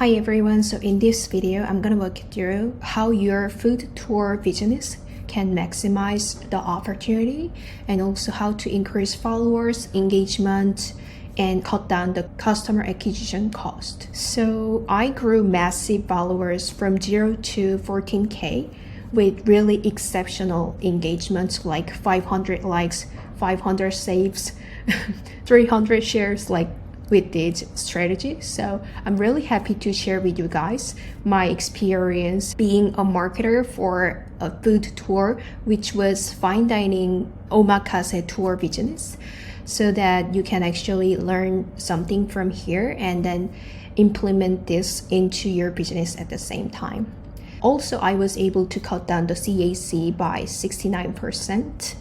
Hi everyone, so in this video, I'm gonna walk you through how your food tour business can maximize the opportunity and also how to increase followers, engagement, and cut down the customer acquisition cost. So I grew massive followers from 0 to 14K with really exceptional engagements like 500 likes, 500 saves, 300 shares, like with this strategy. So I'm really happy to share with you guys my experience being a marketer for a food tour, which was fine dining omakase tour business, so that you can actually learn something from here and then implement this into your business at the same time. Also, I was able to cut down the CAC by 69%.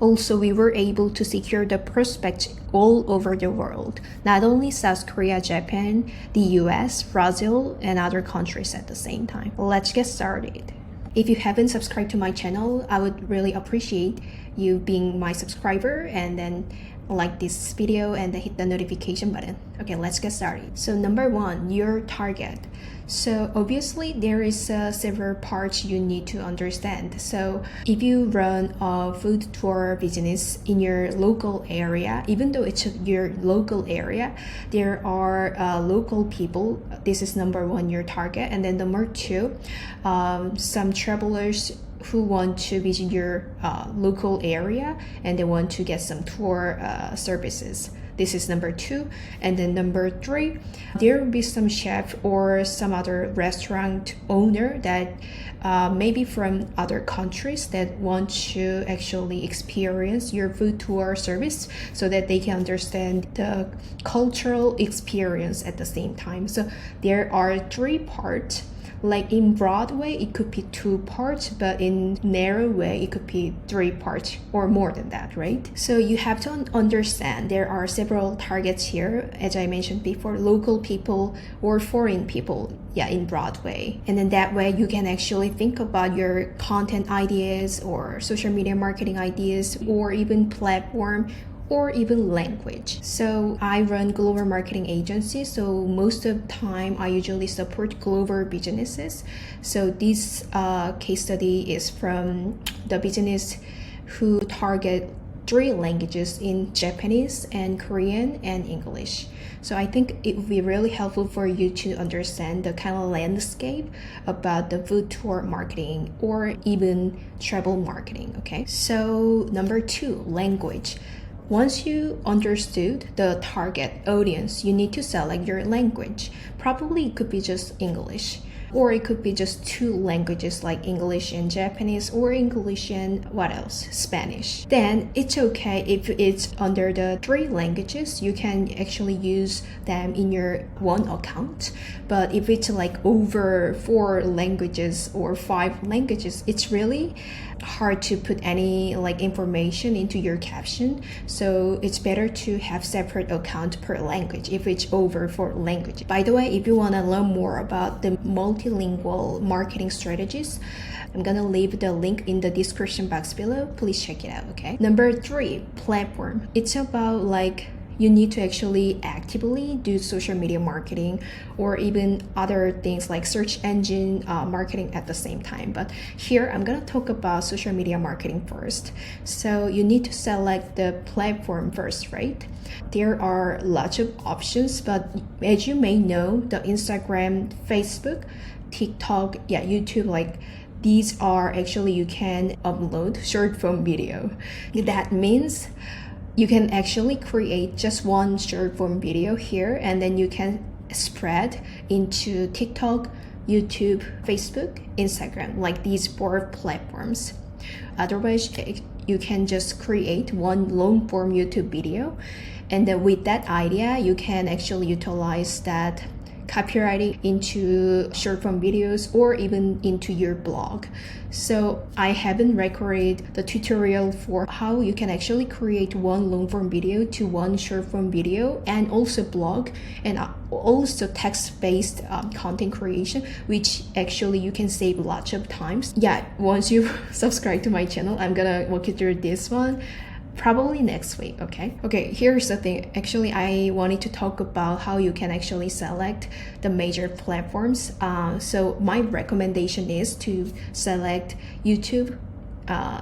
Also, we were able to secure the prospects all over the world, not only South Korea, Japan, the US, Brazil, and other countries at the same time. Let's get started. If you haven't subscribed to my channel, I would really appreciate you being my subscriber and then like this video and then hit the notification button. Okay, let's get started. So number one, your target. So obviously there is several parts you need to understand. So if you run a food tour business in your local area, even though it's your local area, there are local people. This is number one, your target. And then number two, some travelers who want to visit your local area and they want to get some tour services. This is number two. And then number three, there will be some chef or some other restaurant owner that maybe from other countries that want to actually experience your food tour service so that they can understand the cultural experience at the same time. So there are three parts. Like in broad way, it could be 2 parts, but in narrow way, it could be 3 parts or more than that, right? So you have to understand there are several targets here, as I mentioned before, local people or foreign people, in broad way. And then that way you can actually think about your content ideas or social media marketing ideas or even platform or even language. So I run global marketing agency, so most of the time I usually support global businesses. So this case study is from the business who target 3 languages in Japanese and Korean and English. So I think it would be really helpful for you to understand the kind of landscape about the food tour marketing or even travel marketing, okay? So number 2, language. Once you understood the target audience, you need to select your language. Probably it could be just English, or it could be just 2 languages like English and Japanese, or English and what else? Spanish. Then it's okay if it's under the 3 languages, you can actually use them in your one account. But if it's like over 4 languages or 5 languages, it's really hard to put any like information into your caption. So it's better to have separate account per language if it's over 4 languages. By the way, if you want to learn more about the multilingual marketing strategies, I'm gonna leave the link in the description box below. Please check it out, okay? Number 3, platform. It's about like you need to actually actively do social media marketing or even other things like search engine marketing at the same time. But here I'm gonna talk about social media marketing first. So you need to select the platform first, right? There are lots of options, but as you may know, the Instagram, Facebook, TikTok, YouTube, like these are actually you can upload short form video. That means you can actually create just one short form video here and then you can spread into TikTok, YouTube, Facebook, Instagram, like these 4 platforms. Otherwise, you can just create one long form YouTube video, and then with that idea, you can actually utilize that copywriting into short form videos or even into your blog. So I haven't recorded the tutorial for how you can actually create one long form video to one short form video and also blog and also text-based content creation, which actually you can save lots of times. Once you subscribe to my channel, I'm gonna walk you through this one. probably next week. Okay, here's the thing. Actually, I wanted to talk about how you can actually select the major platforms. So my recommendation is to select YouTube,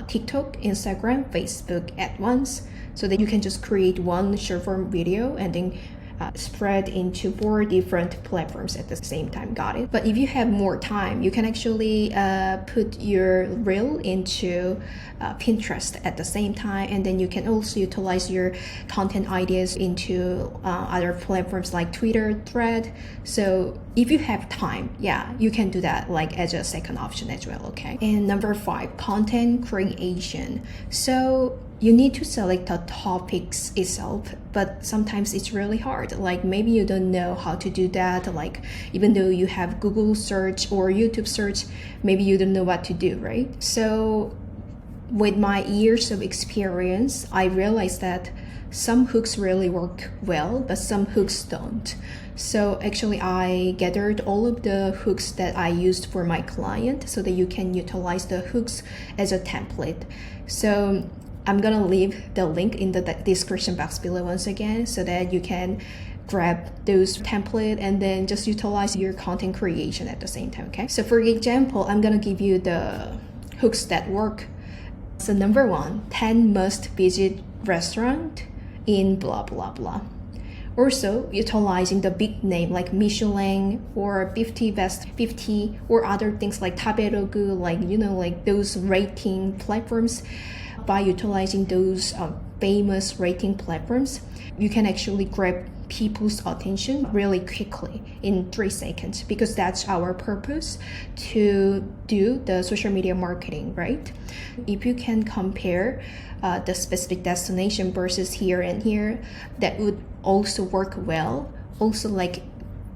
TikTok, Instagram, Facebook at once, so that you can just create one short form video and then spread into 4 different platforms at the same time. Got it? But if you have more time, you can actually put your reel into Pinterest at the same time, and then you can also utilize your content ideas into other platforms like Twitter, Thread. So if you have time, yeah, you can do that like as a second option as well. Okay. And number 5, content creation. So you need to select the topics itself, but sometimes it's really hard. Like maybe you don't know how to do that. Like even though you have Google search or YouTube search, maybe you don't know what to do, right? So with my years of experience, I realized that some hooks really work well, but some hooks don't. So actually I gathered all of the hooks that I used for my client so that you can utilize the hooks as a template. So I'm gonna leave the link in the description box below once again, so that you can grab those templates and then just utilize your content creation at the same time. Okay, so for example, I'm gonna give you the hooks that work. So number 1, 10 must visit restaurant in blah blah blah. Also utilizing the big name like Michelin or 50 best 50 or other things like Taberogu, like like those rating platforms. By utilizing those famous rating platforms, you can actually grab people's attention really quickly in 3 seconds, because that's our purpose to do the social media marketing, right? If you can compare the specific destination versus here and here, that would also work well. Also like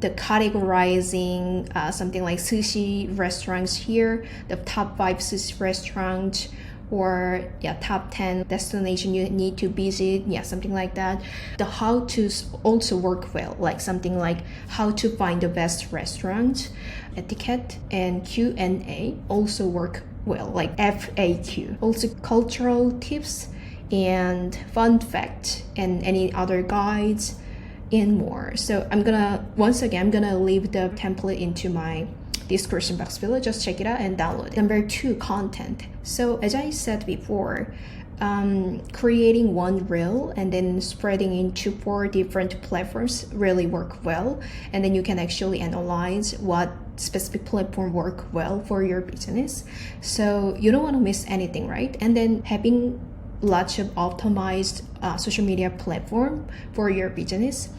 the categorizing something like sushi restaurants here, the top 5 sushi restaurants, or top 10 destination you need to visit, something like that. The how to's also work well, like something like how to find the best restaurant, etiquette, and Q&A also work well, like FAQ. Also cultural tips and fun fact and any other guides and more. So I'm gonna leave the template into my description box below. Just check it out and download it. Number 2, content. So as I said before, creating one reel and then spreading into 4 different platforms really work well, and then you can actually analyze what specific platform work well for your business, so you don't want to miss anything, right? And then having lots of optimized social media platform for your business,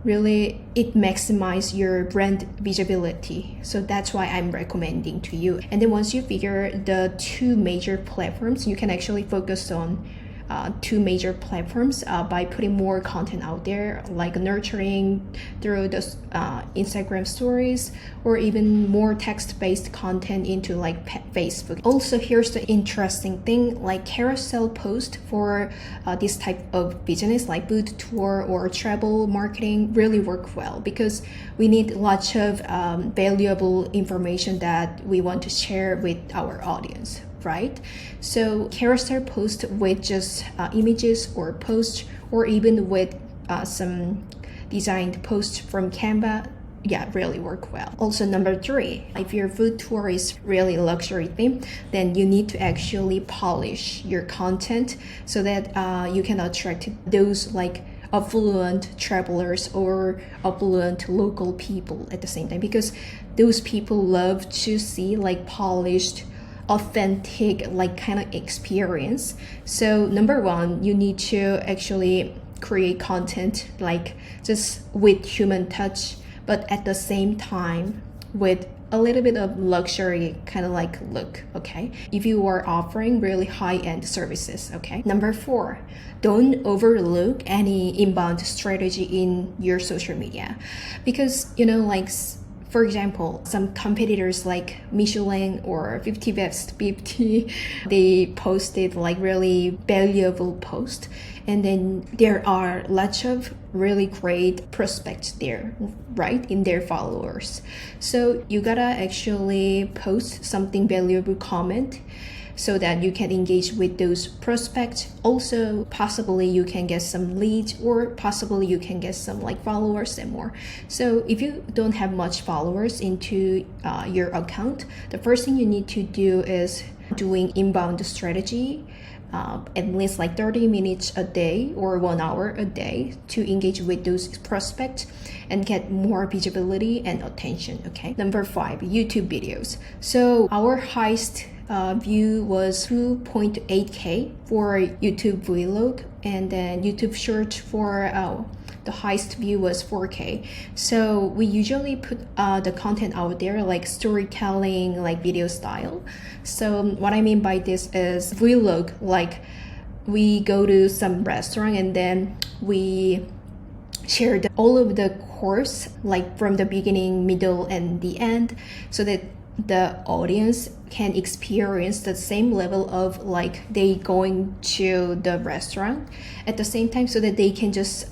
really it maximizes your brand visibility. So that's why I'm recommending to you. And then once you figure the 2 major platforms, you can actually focus on 2 major platforms by putting more content out there, like nurturing through the Instagram stories, or even more text-based content into like Facebook. Also, here's the interesting thing, like carousel post for this type of business like food tour or travel marketing really work well, because we need lots of valuable information that we want to share with our audience, right? So carousel post with just images or posts, or even with some designed posts from Canva, really work well. Also, number 3, if your food tour is really luxury theme, then you need to actually polish your content so that you can attract those like affluent travelers or affluent local people at the same time, because those people love to see like polished, authentic like kind of experience. So number 1, you need to actually create content like just with human touch, but at the same time with a little bit of luxury kind of like look, okay? If you are offering really high-end services, okay? Number 4, don't overlook any inbound strategy in your social media, because like for example, some competitors like Michelin or 50 best 50, they posted like really valuable post, and then there are lots of really great prospects there, right, in their followers. So you gotta actually post something valuable comment so that you can engage with those prospects. Also, possibly you can get some leads, or possibly you can get some like followers and more. So if you don't have much followers into your account, the first thing you need to do is doing inbound strategy. At least like 30 minutes a day or 1 hour a day to engage with those prospects and get more visibility and attention. Okay. Number 5, YouTube videos. So our highest view was 2.8K for YouTube vlog, and then YouTube short for the highest view was 4K. So we usually put the content out there like storytelling, like video style. So what I mean by this is vlog, like we go to some restaurant and then we share all of the course, like from the beginning, middle, and the end, so that the audience can experience the same level of like they going to the restaurant at the same time, so that they can just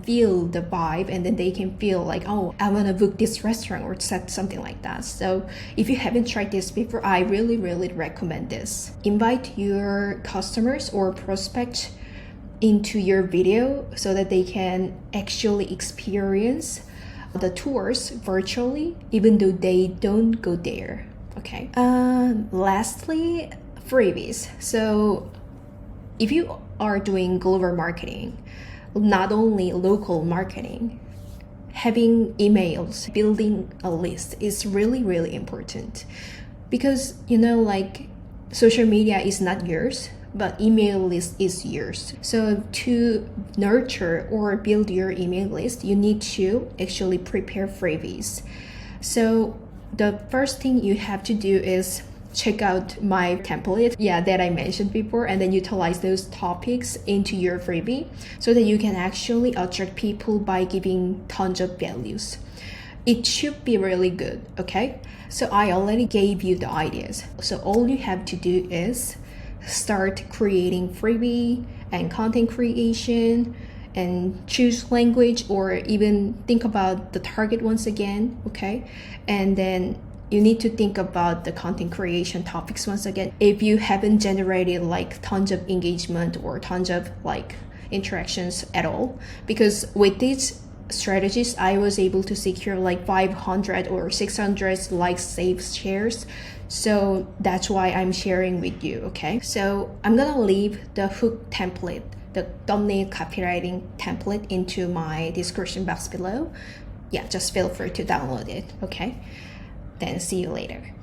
feel the vibe, and then they can feel like, oh, I want to book this restaurant or something like that. So if you haven't tried this before, I really recommend this. Invite your customers or prospects into your video so that they can actually experience the tours virtually, even though they don't go there. Okay. Lastly, freebies. So if you are doing global marketing, not only local marketing, having emails, building a list is really important, because like social media is not yours, but email list is yours. So to nurture or build your email list, you need to actually prepare freebies. So the first thing you have to do is check out my template, that I mentioned before, and then utilize those topics into your freebie so that you can actually attract people by giving tons of values. It should be really good, okay? So I already gave you the ideas. So all you have to do is start creating freebie and content creation, and choose language, or even think about the target once again, okay? And then you need to think about the content creation topics once again. If you haven't generated like tons of engagement or tons of like interactions at all, because with these strategies I was able to secure like 500 or 600 likes, saves, shares. So that's why I'm sharing with you, okay? So I'm gonna leave the hook template, the thumbnail copywriting template, into my description box below. Just feel free to download it, okay? Then see you later.